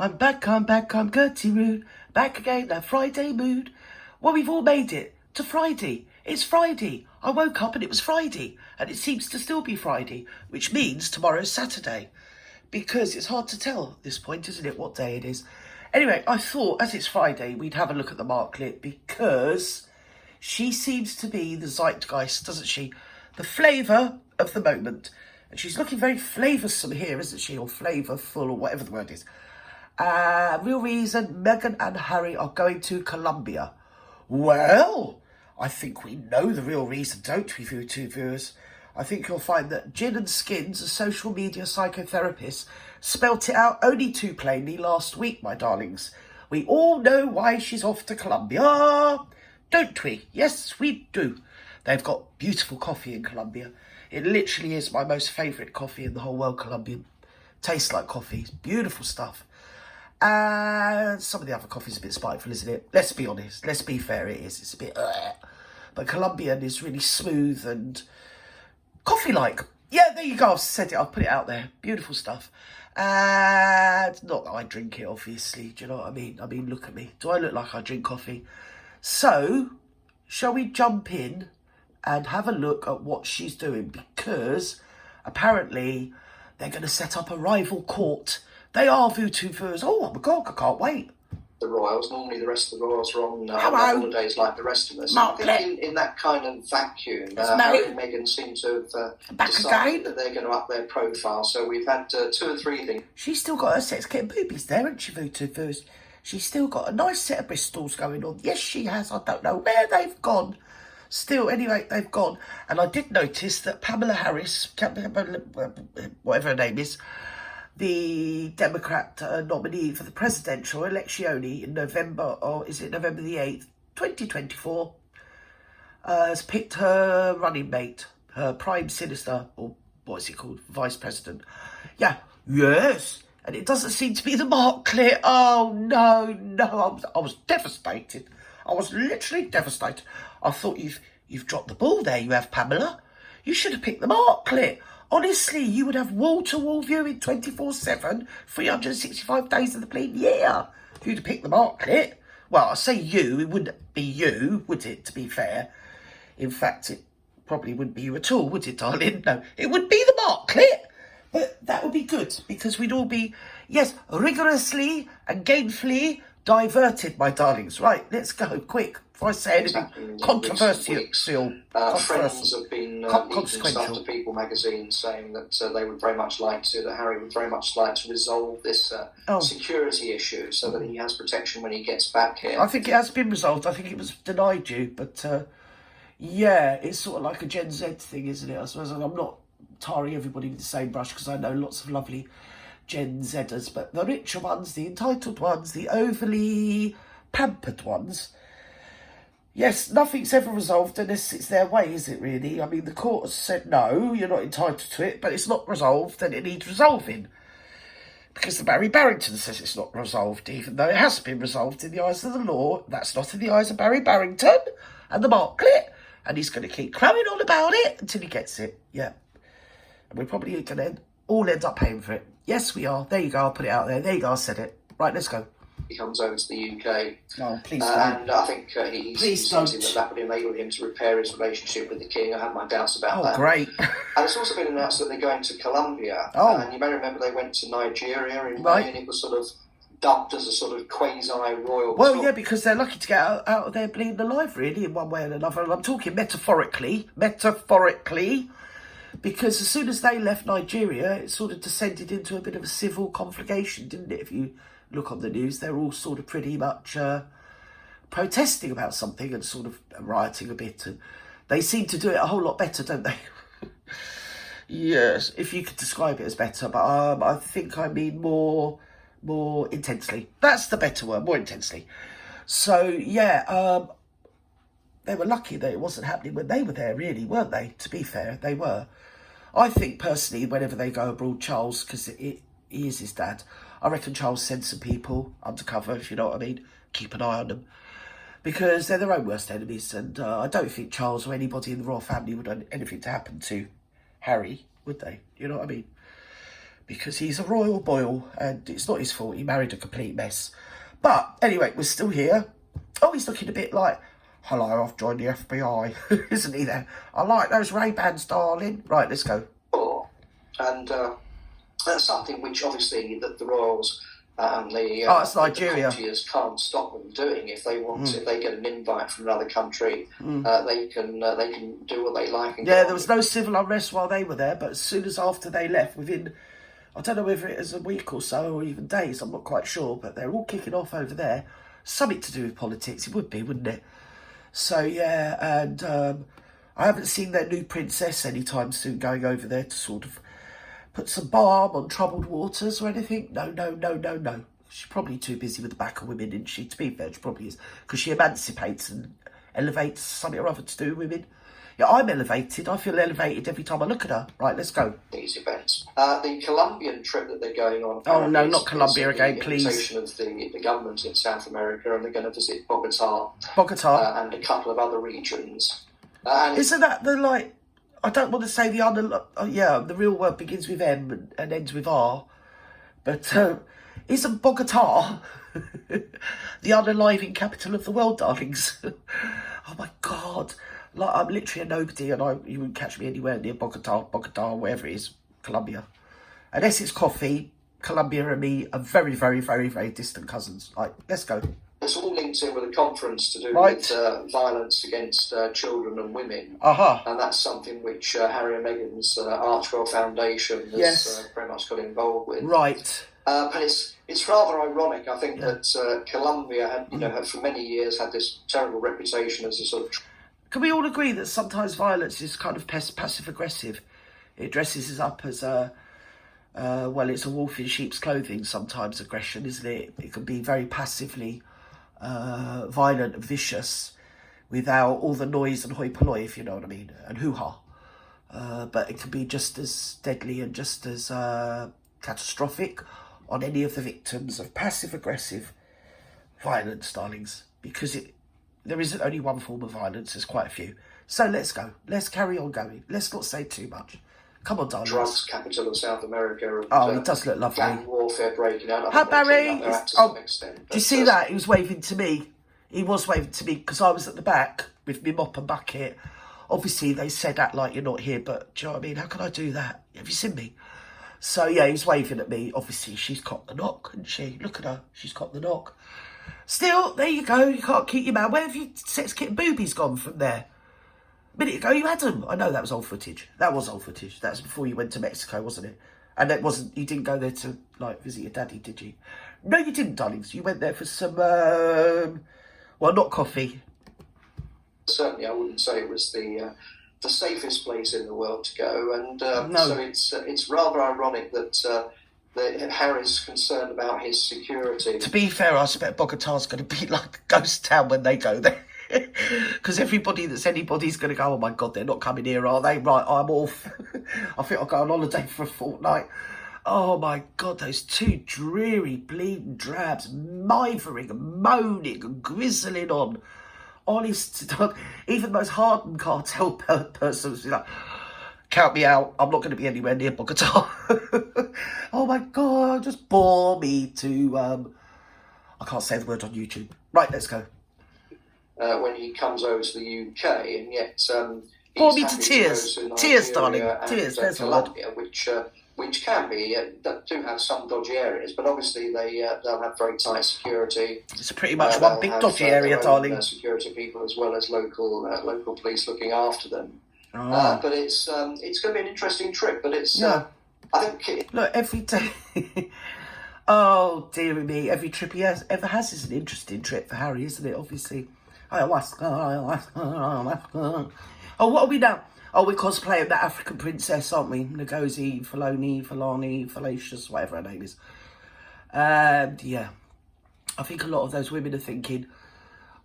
I'm back, I'm Gertie Rude. Back again, that Friday mood. Well, we've all made it to Friday. It's Friday. I woke up and it was Friday. And it seems to still be Friday, which means tomorrow's Saturday. Because it's hard to tell at this point, isn't it, what day it is. Anyway, I thought, as it's Friday, we'd have a look at the Marklet because she seems to be the zeitgeist, doesn't she? The flavour of the moment. And she's looking very flavoursome here, isn't she? Or flavourful, or whatever the word is. Real reason, Meghan and Harry are going to Colombia. Well, I think we know the real reason, don't we, YouTube viewers? I think you'll find that Gin and Skins, a social media psychotherapist, spelt it out only too plainly last week, my darlings. We all know why she's off to Colombia, don't we? Yes, we do. They've got beautiful coffee in Colombia. It literally is my most favourite coffee in the whole world, Colombian. Tastes like coffee. It's beautiful stuff. And some of the other coffee's a bit spiteful, isn't it? Let's be honest. Let's be fair, it is. It's a bit... But Colombian is really smooth and coffee-like. Yeah, there you go. I've said it. I've put it out there. Beautiful stuff. And not that I drink it, obviously. Do you know what I mean? I mean, look at me. Do I look like I drink coffee? So, shall we jump in and have a look at what she's doing? Because apparently they're going to set up a rival court. They are VTubers. Oh my God, I can't wait. The royals, normally the rest of the royals are on holidays like the rest of us. I think in that kind of vacuum, Harry and Meghan seem to have decided that they're going to up their profile. So we've had 2 or 3 things. She's still got her sex kit and boobies there, hasn't she, VTubers? She's still got a nice set of Bristols going on. Yes, she has. I don't know where they've gone. Still, anyway, they've gone. And I did notice that Pamela Harris, whatever her name is, the Democrat nominee for the presidential election in November, or is it November the 8th, 2024, has picked her running mate, her prime minister, or what is it called, vice president. Yeah, yes. And it doesn't seem to be the Marklet. Oh, no. I was devastated. I was literally devastated. I thought you've dropped the ball there, you have, Pamela. You should have picked the Marklet. Honestly, you would have wall-to-wall viewing 24/7, 365 days of the bleeding year. If you'd have picked the Marklet. Well, I say you, it wouldn't be you, would it, to be fair? In fact, it probably wouldn't be you at all, would it, darling? No, it would be the Marklet. But that would be good, because we'd all be, yes, rigorously and gainfully diverted, my darlings. Right, let's go, quick. If I say anything controversial, friends have been leaking stuff to People magazine saying that they would very much like to, that Harry would very much like to resolve this security issue so that he has protection when he gets back here. I think it has been resolved. I think it was denied you, but yeah, it's sort of like a Gen Z thing, isn't it? I suppose I'm not tarring everybody with the same brush because I know lots of lovely Gen Zers, but the richer ones, the entitled ones, the overly pampered ones, yes, nothing's ever resolved unless it's their way, is it really? I mean, the court has said no, you're not entitled to it, but it's not resolved and it needs resolving. Because the Barry Barrington says it's not resolved, even though it has been resolved in the eyes of the law. That's not in the eyes of Barry Barrington and the Marklet, and he's going to keep crowing on about it until he gets it, yeah. And we're probably going to all end up paying for it. Yes, we are. There you go, I'll put it out there. There you go, I said it. Right, let's go. He comes over to the UK. Oh, please don't. And I think he's hinting that would enable him to repair his relationship with the King. I had my doubts about that. Oh, great. And it's also been announced that they're going to Colombia. Oh. And you may remember they went to Nigeria in May, and it was sort of dubbed as a sort of quasi-royal... Well, yeah, because they're lucky to get out of there bleeding alive, really, in one way or another. And I'm talking metaphorically, because as soon as they left Nigeria, it sort of descended into a bit of a civil conflagration, didn't it? If you look on the news, they're all sort of pretty much protesting about something and sort of rioting a bit. And they seem to do it a whole lot better, don't they? Yes, if you could describe it as better. But I think I mean more intensely. That's the better word, more intensely. So, yeah, they were lucky that it wasn't happening when they were there, really, weren't they? To be fair, they were. I think, personally, whenever they go abroad, Charles, because he is his dad, I reckon Charles sends some people undercover, if you know what I mean. Keep an eye on them. Because they're their own worst enemies, and I don't think Charles or anybody in the royal family would want anything to happen to Harry, would they? You know what I mean? because he's a royal boil and it's not his fault. He married a complete mess. But anyway, we're still here. Oh, he's looking a bit like, hello, I've joined the FBI, isn't he there? I like those Ray-Bans, darling. Right, let's go. And that's something which obviously that the royals and the it's Nigeria. The courtiers can't stop them doing. If they want, if they get an invite from another country, they can do what they like. And there was no civil unrest while they were there, but as soon as after they left, within, I don't know whether it was a week or so or even days, I'm not quite sure, but they're all kicking off over there. Something to do with politics, it would be, wouldn't it? So yeah, and I haven't seen their new princess anytime soon going over there to sort of put some balm on troubled waters or anything. No. She's probably too busy with the back of women, isn't she? To be fair, she probably is. Because she emancipates and elevates something or other to do with women. Yeah, I'm elevated. I feel elevated every time I look at her. Right, let's go. These events. The Colombian trip that they're going on. Oh, no, not Colombia again, please. Of the government in South America, and they're going to visit Bogota. And a couple of other regions. Isn't that the, like, I don't want to say the other, the real word begins with M and ends with R, but isn't Bogota the unaliving capital of the world, darlings? Oh my God. Like, I'm literally a nobody, and you wouldn't catch me anywhere near Bogota, wherever it is, Colombia. Unless it's coffee, Colombia and me are very, very, very, very distant cousins. Right, let's go. It's all linked in with a conference to do with violence against children and women. And that's something which Harry and Meghan's Archwell Foundation has very much got involved with. Right. But it's rather ironic, I think, that Colombia had, for many years had this terrible reputation as a sort of... Can we all agree that sometimes violence is kind of passive-aggressive? It dresses us up as it's a wolf in sheep's clothing sometimes, aggression, isn't it? It can be very passively violent and vicious without all the noise and hoi polloi, if you know what I mean, and hoo-ha. But it can be just as deadly and just as catastrophic on any of the victims of passive-aggressive violence, darlings, because there isn't only one form of violence, there's quite a few. So let's go. Let's carry on going. Let's not say too much. Come on, darlings. Drugs capital of South America. And, it does look lovely. Gang warfare breaking out. Hi, Barry. Do you see that? He was waving to me. He was waving to me because I was at the back with my mop and bucket. Obviously, they said that like you're not here, but do you know what I mean? How can I do that? Have you seen me? So, yeah, he was waving at me. Obviously, she's caught the knock, hasn't she? Look at her. She's caught the knock. Still, there you go. You can't keep your mouth. Where have your sex kit boobies gone from there? A minute ago, you had them. I know that was old footage. That was old footage. That's before you went to Mexico, wasn't it? And that wasn't, you didn't go there to, like, visit your daddy, did you? No, you didn't, darlings. You went there for some, not coffee. Certainly, I wouldn't say it was the safest place in the world to go. And so it's rather ironic that Harry's concerned about his security. To be fair, I expect Bogota's going to be like a ghost town when they go there. Because anybody's going to go, oh my God, they're not coming here, are they? Right, I'm off. I think I'll go on holiday for a fortnight. Oh my God, those two dreary, bleeding drabs, mithering and moaning and grizzling on. Honest to God, even the most hardened cartel person was like, count me out, I'm not going to be anywhere near Bogota. Oh my God, just bore me to, I can't say the word on YouTube. Right, let's go. When he comes over to the UK, and yet bore me to tears. Tears, darling. Tears, there's Colombia, which can be, do have some dodgy areas, but obviously they'll have very tight security. It's pretty much one big dodgy area, darling. Security people as well as local police looking after them. But it's going to be an interesting trip. But it's I think look every day. Oh dearie me, every trip he ever has is an interesting trip for Harry, isn't it? Obviously. Oh, what are we now? Oh, we're cosplaying that African princess, aren't we? Ngozi, Fulani, Fallacious, whatever her name is. And yeah, I think a lot of those women are thinking,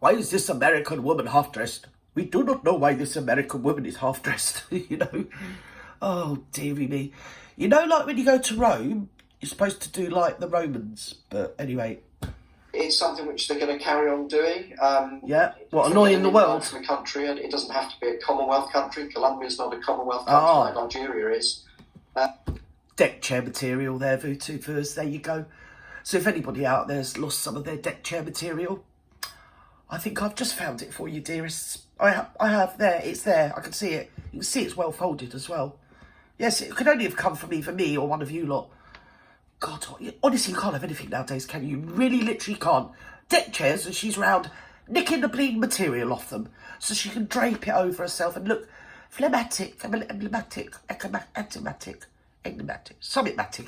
why is this American woman half-dressed? We do not know why this American woman is half-dressed, you know? Oh, dearie me. You know, like when you go to Rome, you're supposed to do like the Romans. But anyway... It's something which they're going to carry on doing. Annoying the world. The country, and it doesn't have to be a Commonwealth country. Colombia's not a Commonwealth country like Nigeria is. deck chair material there, VTubers. There you go. So if anybody out there's lost some of their deck chair material, I think I've just found it for you, dearests. I have there. It's there. I can see it. You can see it's well folded as well. Yes, it could only have come from either me or one of you lot. God, honestly, you can't have anything nowadays, can you? You really, literally can't. Deck chairs, and she's round nicking the bleeding material off them so she can drape it over herself and look phlegmatic, something-matic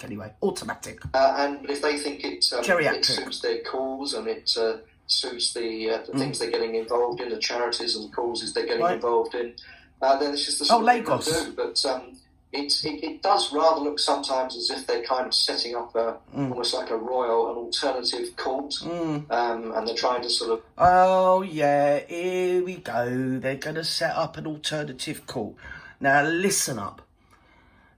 anyway, automatic. And if they think it suits their cause and it suits the things they're getting involved in, the charities and the causes they're getting involved in, then it's just the sort of thing Lagos. they do. But it does rather look sometimes as if they're kind of setting up almost like an alternative court, and they're trying to sort of... Oh, yeah, here we go. They're going to set up an alternative court. Now, listen up.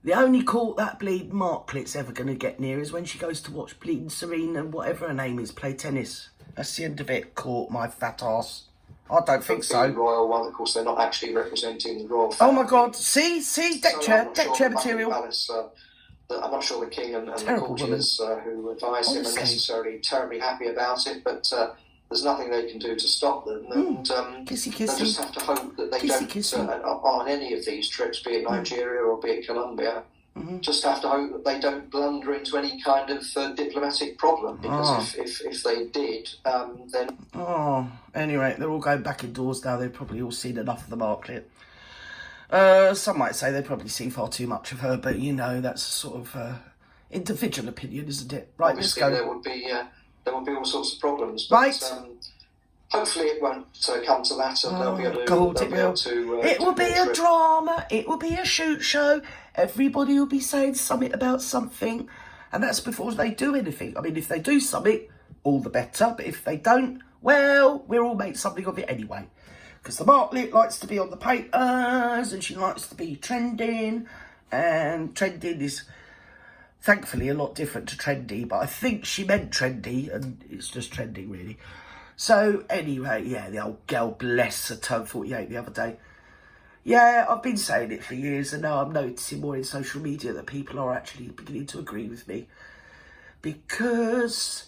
The only court that bleed Marklet's ever going to get near is when she goes to watch bleeding Serena and whatever her name is play tennis. That's the end of it, court, my fat ass. I don't think so. The royal one, of course, they're not actually representing the royal Oh family. my God! See, deck chair material. I'm not sure the king and the courtiers who advise him are necessarily terribly happy about it, but there's nothing they can do to stop them. And kissy. They just have to hope that they don't, on any of these trips, be it Nigeria or be it Colombia, just have to hope that they don't blunder into any kind of diplomatic problem, because if they did, then... Oh, anyway, they're all going back indoors now. They've probably all seen enough of the Marklet. Some might say they've probably seen far too much of her, but you know, that's a sort of individual opinion, isn't it? Right, obviously, let's go. There would be all sorts of problems, but hopefully it won't come to that, and they'll be able to... It will be a drama. It will be a shoot show. Everybody will be saying something about something, and that's before they do anything. I mean, if they do something, all the better. But if they don't, well, we'll all make something of it anyway. Because the Marklet likes to be on the papers, and she likes to be trending, and trending is thankfully a lot different to trendy, but I think she meant trendy, and it's just trending really. So anyway, yeah, the old girl, bless her, turned 48 the other day. Yeah, I've been saying it for years, and now I'm noticing more in social media that people are actually beginning to agree with me. Because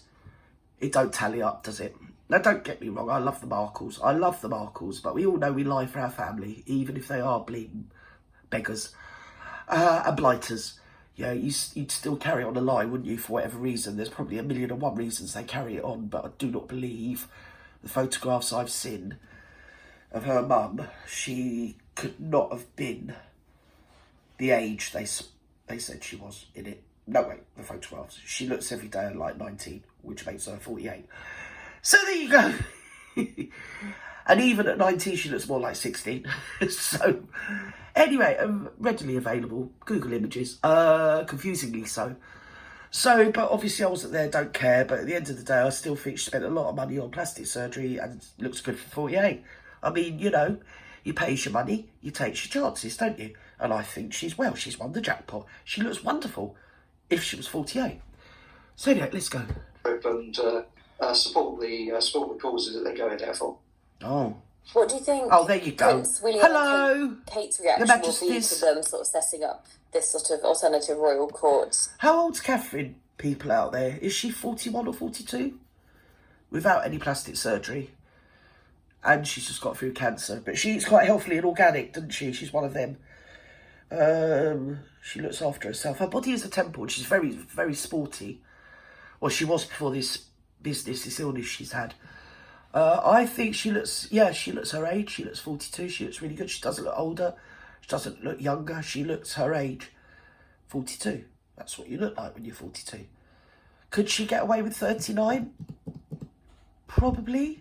it don't tally up, does it? Now, don't get me wrong, I love the Markles, but we all know we lie for our family, even if they are bleeding beggars and blighters. Yeah, you'd still carry on a lie, wouldn't you, for whatever reason? There's probably 1,000,001 reasons they carry it on, but I do not believe the photographs I've seen of her mum. She could not have been the age they said she was in it. No, wait, the photographs. She looks every day like 19, which makes her 48. So there you go. And even at 19, she looks more like 16. So, anyway, readily available. Google images. Confusingly so. So, but obviously I wasn't there, don't care. But at the end of the day, I still think she spent a lot of money on plastic surgery and looks good for 48. I mean, you know, you pay your money, you take your chances, don't you? And I think she's won the jackpot. She looks wonderful if she was 48. So anyway, let's go. And support the causes that they're going there for. Oh. What do you think? Oh, there you go. Prince William Hello. and Kate's reaction will be to them sort of setting up this sort of alternative royal court? How old's Catherine, people out there? Is she 41 or 42? Without any plastic surgery. And she's just got through cancer. But she eats quite healthily and organic, doesn't she? She's one of them. She looks after herself. Her body is a temple, and she's very, very sporty. Well, she was before this illness she's had. I think she looks her age. She looks 42. She looks really good. She doesn't look older. She doesn't look younger. She looks her age. 42. That's what you look like when you're 42. Could she get away with 39? Probably.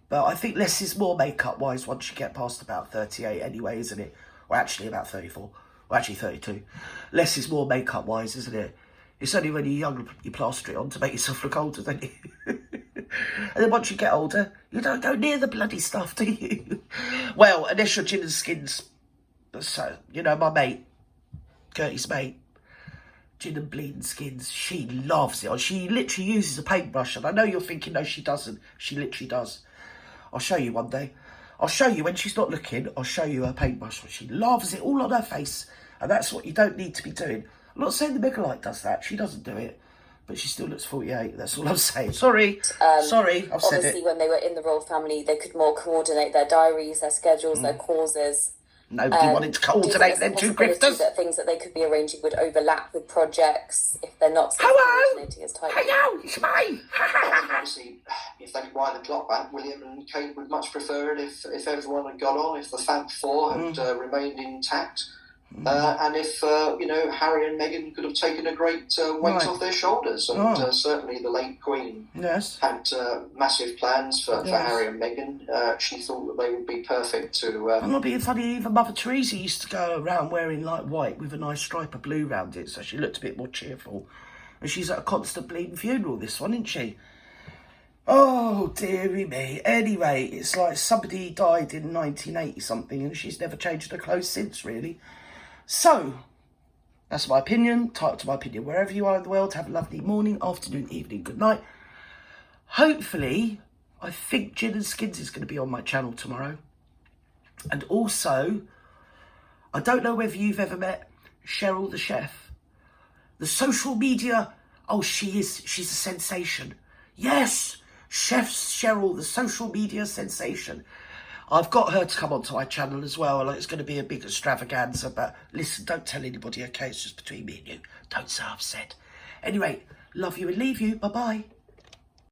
But I think less is more makeup-wise once you get past about 38 anyway, isn't it? Well, actually about 34. Well, actually 32. Less is more makeup-wise, isn't it? It's only when you're young you plaster it on to make yourself look older, don't you? And then once you get older, you don't go near the bloody stuff, do you? Well, unless you're Gin and Skins. So, you know, my mate, Gertie's mate, Gin and Bleeding Skins, she loves it. She literally uses a paintbrush, and I know you're thinking, no, she doesn't. She literally does. I'll show you one day. I'll show you when she's not looking. I'll show you her paintbrush. She loves it all on her face. And that's what you don't need to be doing. I'm not saying the Megalite does that. She doesn't do it. But she still looks 48. That's all I'm saying. Sorry. Sorry, I've said it. Obviously, when they were in the royal family, they could more coordinate their diaries, their schedules, their causes. Nobody wanted to coordinate them two grifters. That things that they could be arranging would overlap with projects if they're not coordinating as tightly. Hello, it's me. Obviously, if they could wind the clock back, William and Kate would much prefer it if everyone had got on, if the Fab Four had remained intact. And if, Harry and Meghan could have taken a great weight off their shoulders. And certainly the late Queen had massive plans for Harry and Meghan. She thought that they would be perfect to... I'm not being funny, even Mother Teresa used to go around wearing like white with a nice stripe of blue around it, so she looked a bit more cheerful. And she's at a constant bleeding funeral, this one, isn't she? Oh, dearie me. Anyway, it's like somebody died in 1980-something and she's never changed her clothes since, really. So, that's my opinion. Type to my opinion wherever you are in the world. Have a lovely morning, afternoon, evening, good night. Hopefully, I think Gin and Skins is going to be on my channel tomorrow. And also, I don't know whether you've ever met Cheryl the chef. The social media, she's a sensation. Yes, Chef Cheryl, the social media sensation. I've got her to come onto my channel as well. It's going to be a big extravaganza, but listen, don't tell anybody, okay? It's just between me and you. Don't say I've said. Anyway, love you and leave you. Bye-bye.